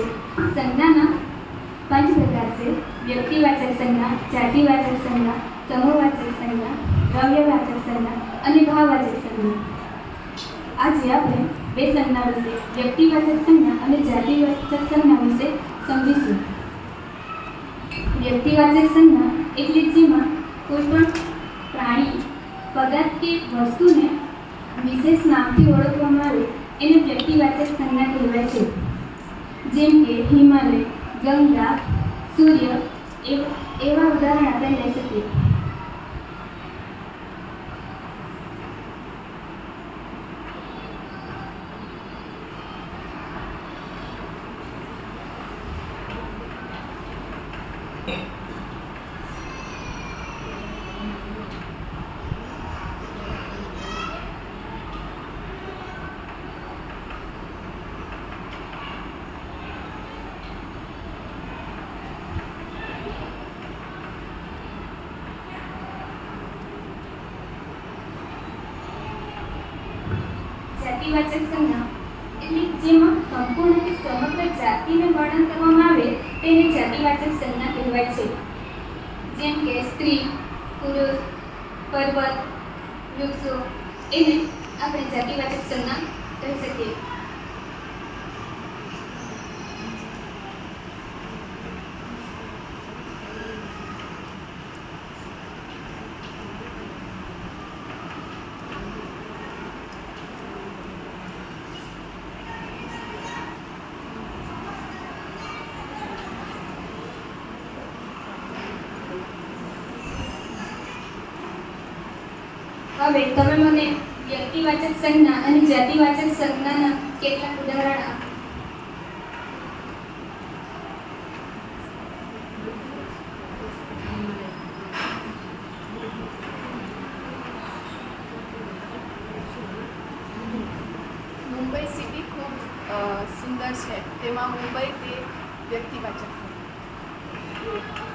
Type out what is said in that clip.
છે। संज्ञाना 5 प्रकार છે। વ્યક્તિવાચક સંજ્ઞા, જાતિવાચક સંજ્ઞા, સમૂહવાચક સંજ્ઞા, દ્રવ્યવાચક સંજ્ઞા અને ભાવવાચક સંજ્ઞા। આજે આપણે બે સંજ્ઞા વિશે, વ્યક્તિવાચક સંજ્ઞા અને જાતિવાચક સંજ્ઞા વિશે સમજીશું। વ્યક્તિવાચક સંજ્ઞા એટલે જેમાં કોઈ પણ પ્રાણી, પદાર્થ કે વસ્તુને વિશેષ નામથી ઓળખવામાં આવે એને વ્યક્તિવાચક સંજ્ઞા કહેવાય છે। જેમ કે હિમાલય, ગંગા, સૂર્ય એવા ઉદાહરણ આપણે લઈ શકીએ। જાતિવાચક સંજ્ઞા એટલે જેમાં સંપૂર્ણ કે સમગ્ર જાતિને વર્ણન કરવામાં આવે તેને જાતિવાચક સંજ્ઞા કહેવાય છે। જેમ કે સ્ત્રી, પુરુષ, પર્વત, વૃક્ષો એને આપણે જાતિવાચક સંજ્ઞા કહી શકીએ। હવે તમે મને વ્યક્તિવાચક સંજ્ઞા અને જાતિવાચક સંજ્ઞાના કેટલાક ઉદાહરણ આપો। મુંબઈ સિટી ખૂબ સુંદર છે, તેમાં મુંબઈ તે વ્યક્તિવાચક છે।